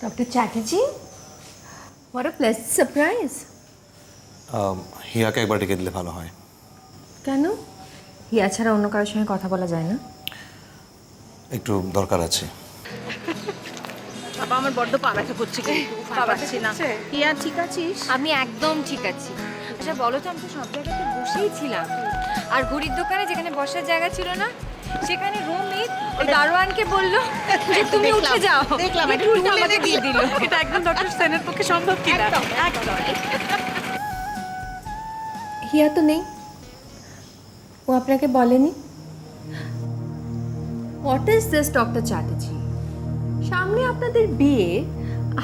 Dr. Chatterjee, what a pleasant surprise. হিয়াকে একবার ডেকে দিলে ভালো হয়। কেন? হিয়া ছাড়া অন্য কারোর সঙ্গে কথা বলা যায় না? একটু দরকার আছে। বাবা আমার বড্ড পা ব্যথা করছে কিন্তু পারছি না। হিয়া ঠিক আছিস? আমি একদম ঠিক আছি। আচ্ছা বলো তো, আমি তো সব জায়গাতে বসেই ছিলাম, আর ঘড়ির দোকানে যেখানে বসার জায়গা ছিল না সেখানে রোমিত ওই দারোয়ানকে বললো যে তুমি উঠে যাও। দেখলাম একটু উল্টে আমাকে দিয়ে দিল। এটা একদম ডক্টর সেনের পক্ষে সম্ভব কিনা? একদম। হিয়া তো নেই, ও আপনাকে বলেনি? What is this doctor Chatterjee? সামনে আপনাদের বিয়ে,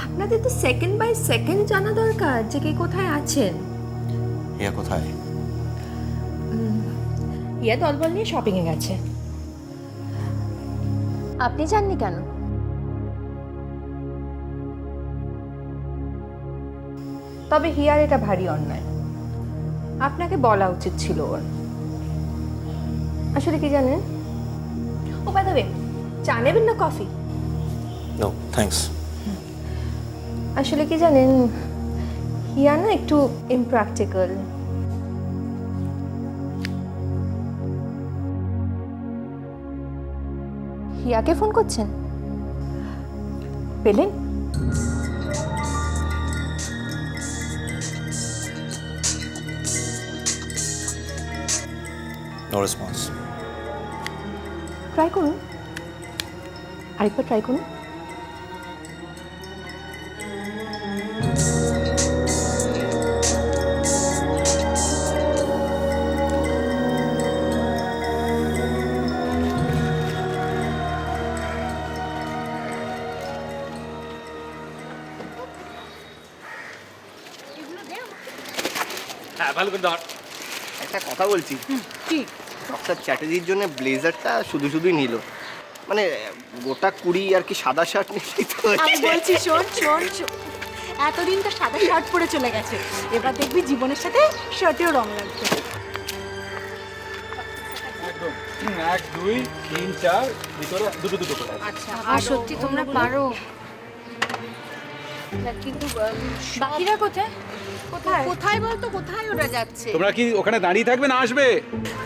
আপনাদের তো সেকেন্ড বাই সেকেন্ড জানা দরকার যে কে কোথায় আছেন। হিয়া কোথায়? হিয়া দলবল নিয়ে শপিংয়ে গেছে। আপনি জাননি কেন? তবে হিয়ার এটা ভারী অন্যায়, আপনাকে বলা উচিত ছিল ওর। আসলে কি জানেন, ও বাই দ্য ওয়ে, চা নেবেন না কফি? No thanks. আসলে কি জানেন, হিয়া না একটু ইমপ্র্যাকটিক্যাল। হিয়াকে ফোন করছেন? পেলেন? No response. ট্রাই করুন, আরেকবার ট্রাই করুন। হ্যাঁ ভালো করে ধর। একটা কথা বলছি, কি? ডক্টর চ্যাটার্জির জন্য ব্লেজারটা শুধু শুধুই নিল, মানে গোটা 20 আর কি সাদা শার্ট নিয়েই তো আমি বলছি শোন শোন শোন, এতদিন তো সাদা শার্ট পরে চলে গেছে, এবার দেখবি জীবনের সাথে শার্টেও রং লাগবে। একদম 1 2 3 4 ভিতরে দুটো দুটো করে। আচ্ছা আর সত্যি তোমরা পারো, কিন্তু বাকিরা কোথায়? কোথায় কোথায় বলতো, কোথায় ওরা যাচ্ছে? তোমরা কি ওখানে দাঁড়িয়ে থাকবে না আসবে?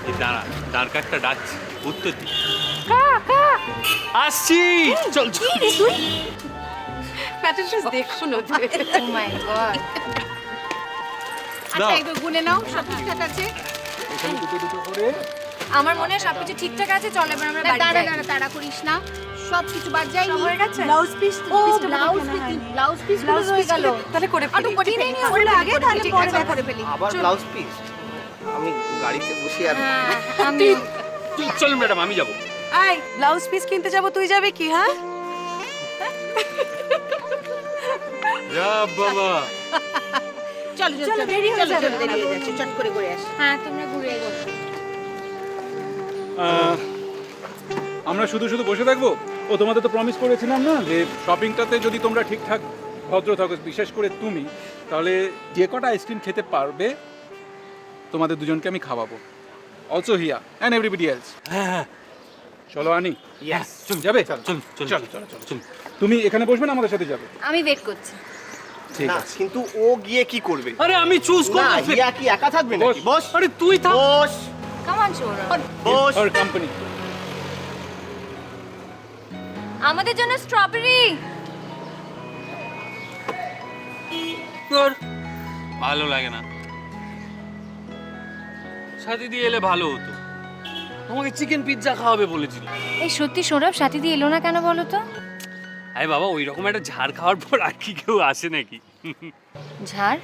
এই দাঁড়া, ডান কাকটা ডাকছি, উত্তর দি। আসছি, চল চল। প্যাটার্নস দেখুন ওদের। ও মাই গড। আচ্ছা এগুলো গুনে নাও, সব ঠিকঠাক আছে? এখানে দুটো দুটো করে। আমার মনে হয় সবকিছু ঠিকঠাক আছে, চল এবার আমরা বাড়ি দাঁড়া যাই। দাঁড়া তাড়া করিস না, সব কিছু বাদ যায়নি। সব হয়ে গেছে? ব্লাউজ পিস, ও ব্লাউজ পিস রয়ে গেল। তাহলে করে ফেলি। করে ফেলি, করে আগে তাহলে ঠিক পরে আছে। করে ফেলি। আবার ব্লাউজ পিস। আমি গাড়িতে বসে আর হ্যাঁ, আমি চল ম্যাডাম, আমি যাবো। আয় ব্লাউজ পিস কিনতে যাব, তুই যাবে কি? হ্যাঁ যা বাবা। চলো চলো দেরি হয়ে যাচ্ছে, দেরি হয়ে যাচ্ছে, চট করে করে আসি। হ্যাঁ তোমরা ঘুরে এগো। আমরা শুধু শুধু বসে থাকবো? ও তোমাদের তো প্রমিস করেছিলাম না যে শপিংটাতে যদি তোমরা ঠিকঠাক ভদ্র থাকো, বিশেষ করে তুমি, তাহলে যে কটা আইসক্রিম খেতে পারবে তোমাদের দুজনকে আমি খাওয়াবো। Also Hiya and everybody else. হ্যাঁ চলো আনি। ইয়েস। চল যাবে? চল চল চলো চলো চলো চলো। তুমি এখানে বসবে না আমাদের সাথে যাবে? আমি ওয়েট করছি। ঠিক না আছে। কিন্তু ও গিয়ে কি করবে? আরে আমি চুজ না করব। হিয়া কি একা থাকবে নাকি? বস। আরে তুই থাক। Boss come on Sourav. Boss. আর কোম্পানি। আমাদের জন্য স্ট্রবেরি। তোর ভালো লাগে না? সাথে দিয়ে এলে ভালো হতো। তোমাকে চিকেন পিৎজা খাওয়াবে বলেছিল। এই সত্যি সৌরভ সাথী দিয়ে এলো না কেন বলো তো? আরে বাবা, ওই রকম একটা ঝাড় খাওয়ার পর আর কি কেউ আসে নাকি? ঝাড়?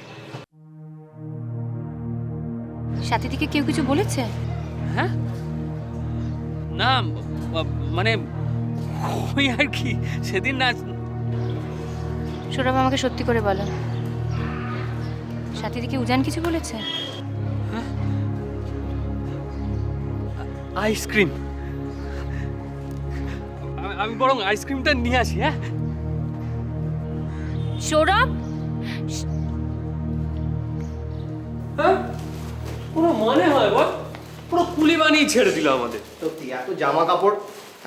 সাথী দিকে কেউ কিছু বলেছে? হ্যাঁ না, মানে ওই আর কি সেদিন না। সৌরভ আমাকে সত্যি করে বলো, সাথী দিকে উজান কিছু বলেছে? আইসক্রিম, আমি বরং আইসক্রিমটা নিয়ে আসি। হ্যাঁ সৌরভ কোনো মানে হয় বল? পুরো কুলি বানিয়ে ছেড়ে দিল আমাদের। সত্যি এত জামা কাপড়,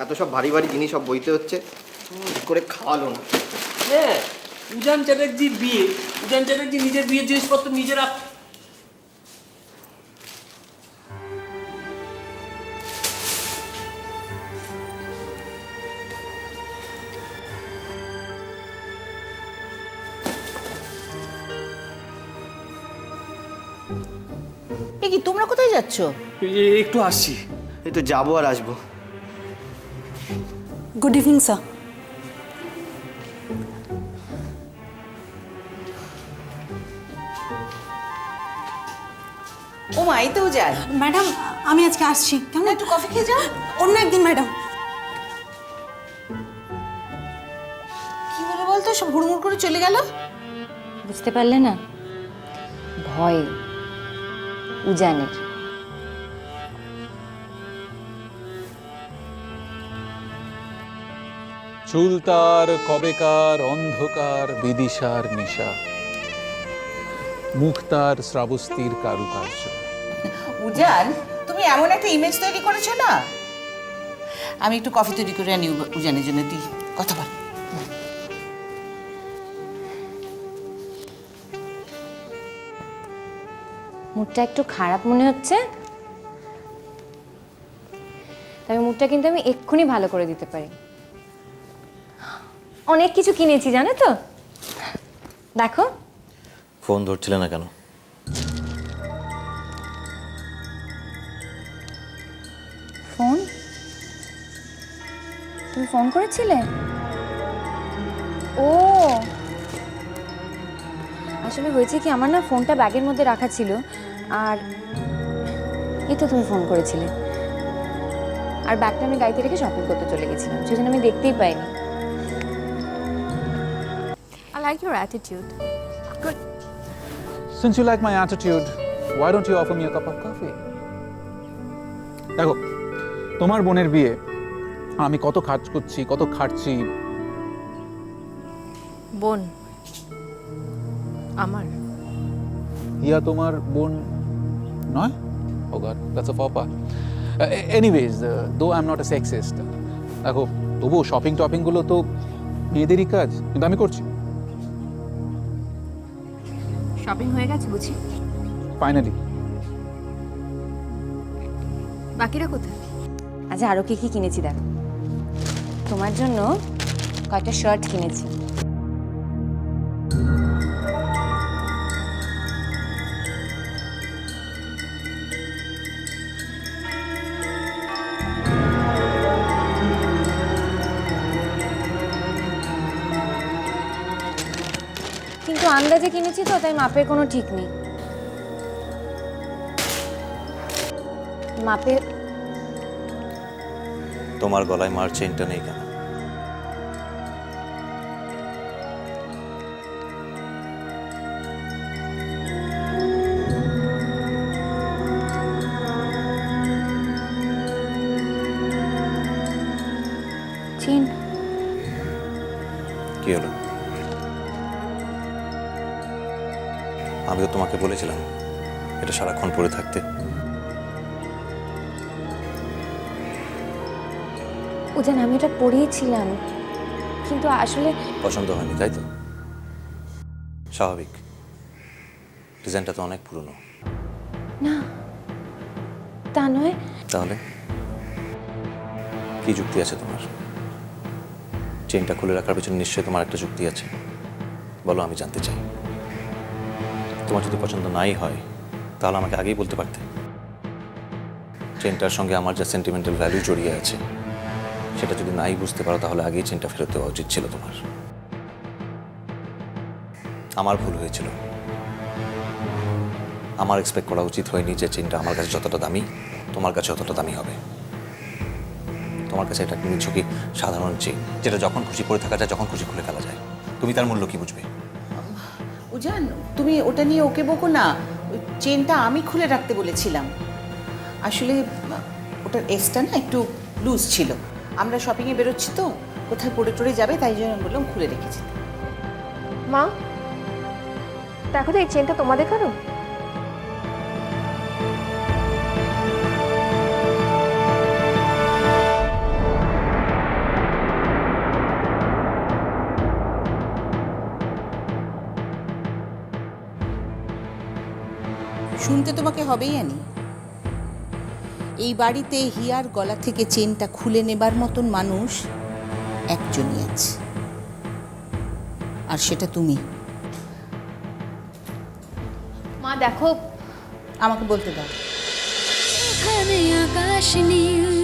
এত সব ভারী ভারী জিনিস সব বইতে হচ্ছে, ঠিক করে খাওয়ালো না। হ্যাঁ উজান চ্যাটার্জির বিয়ে, উজান চ্যাটার্জি নিজের বিয়ের জিনিসপত্র নিজে রাখ। এ কি তোমরা কোথায় যাচ্ছ? একটু আসছি। এই তো যাবো আর আসবো। Good evening sir. ও মা, এই তো উজান। ম্যাডাম আমি আজকে আসছি, কেমন? একটু কফি খেয়ে যাও। অন্য একদিন ম্যাডাম। কি হলো বলতো, সব হুড়মুড় করে চলে গেল? বুঝতে পারলে না? ভয় উজানের। চুল তার কবেকার অন্ধকার বিদিশার নিশা, মুখ তার শ্রাবস্তির কারুকার্য। উজান, তুমি এমন একটা ইমেজ তৈরি করেছো না। আমি একটু কফি তৈরি করে আনি উজানের জন্য, তুই কথা বল। মুডটা একটু খারাপ মনে হচ্ছে, তবে মুডটা কিন্তু আমি এক্ষুনি ভালো করে দিতে পারি। অনেক কিছু কিনেছি জানো তো, দেখো। ফোন ধরছিলে না কেন? ফোন? তুমি ফোন করেছিলে? ও আসলে হয়েছে কি, আমার না ফোনটা ব্যাগের মধ্যে রাখা ছিল, আর এই তো তুমি ফোন করেছিলে, আর ব্যাগটা আমি গাড়িতে রেখে শপিং করতে চলে গেছিলাম, সেজন্য আমি দেখতেই পাইনি। I like your attitude. Good. Since you like my attitude, why don't you offer me a cup of coffee? দেখো, তোমার বোনের বিয়ে, আমি কত কাজ করছি, কত খাটছি। বোন আমার? হিয়া তোমার বোন নয়? Oh God, that's a faux pas. Anyways, though I'm not a sexist, দেখো তবুও শপিং টপিংগুলো তো মেয়েদেরই কাজ, কিন্তু আমি করছি। শপিং হয়ে গেছে বুঝি? ফাইনালি। বাকিরা কোথায়? আচ্ছা, আরো কি কি কিনেছি দেখো। তোমার জন্য কয়েকটা শার্ট কিনেছি। কিন্তু আন্দাজে কিনেছি তো, তাই মাপের কোনো ঠিক নেই। মাপে তোমার গলায় মার চেইনটা নেই কেন? চেন। কি হলো? আমিও তোমাকে বলেছিলাম এটা সারাক্ষণ পরে থাকতে। উজান, আমি এটা পড়িয়েছিলাম, কিন্তু আসলে পছন্দ হয়নি তাই তো? স্বাভাবিক, ডিজাইনটা তো অনেক পুরনো। না, তা নয়। তাহলে কি যুক্তি আছে তোমার? চেইনটা খুলে রাখার পেছনে নিশ্চয়ই তোমার একটা যুক্তি আছে, বলো, আমি জানতে চাই। তোমার যদি পছন্দ নাই হয় তাহলে আমাকে আগেই বলতে পারতে। চেনটার সঙ্গে আমার যা সেন্টিমেন্টাল ভ্যালু জড়িয়ে আছে সেটা যদি নাই বুঝতে পারো তাহলে আগেই চেনটা ফেরত দেওয়া উচিত ছিল তোমার। আমার ভুল হয়েছিল, আমার এক্সপেক্ট করা উচিত হয়নি যে চেনটা আমার কাছে যতটা দামি তোমার কাছে অতটা দামি হবে। তোমার কাছে এটা একটা নিছকই সাধারণ চেন, যেটা যখন খুশি পরে থাকা যায়, যখন খুশি খুলে ফেলা যায়। তুমি তার মূল্য কি বুঝবে? উজান, তুমি ওটা নিয়ে ওকে বকো না। ওই চেনটা আমি খুলে রাখতে বলেছিলাম। আসলে ওটার এক্সটা না একটু লুজ ছিল। আমরা শপিংয়ে বেরোচ্ছি তো, কোথায় পড়ে টড়ে যাবে, তাই জন্য বললাম খুলে রেখেছি। মা দেখো তো, এই চেনটা তোমাদের কারো? শুনতে তোমাকে হবেই আনি। এই বাড়িতে হিয়ার গলা থেকে চেনটা খুলে নেবার মতন মানুষ একজনই আছে, আর সেটা তুমি। মা দেখো, আমাকে বলতে দাও। এখানে আকাশ নীল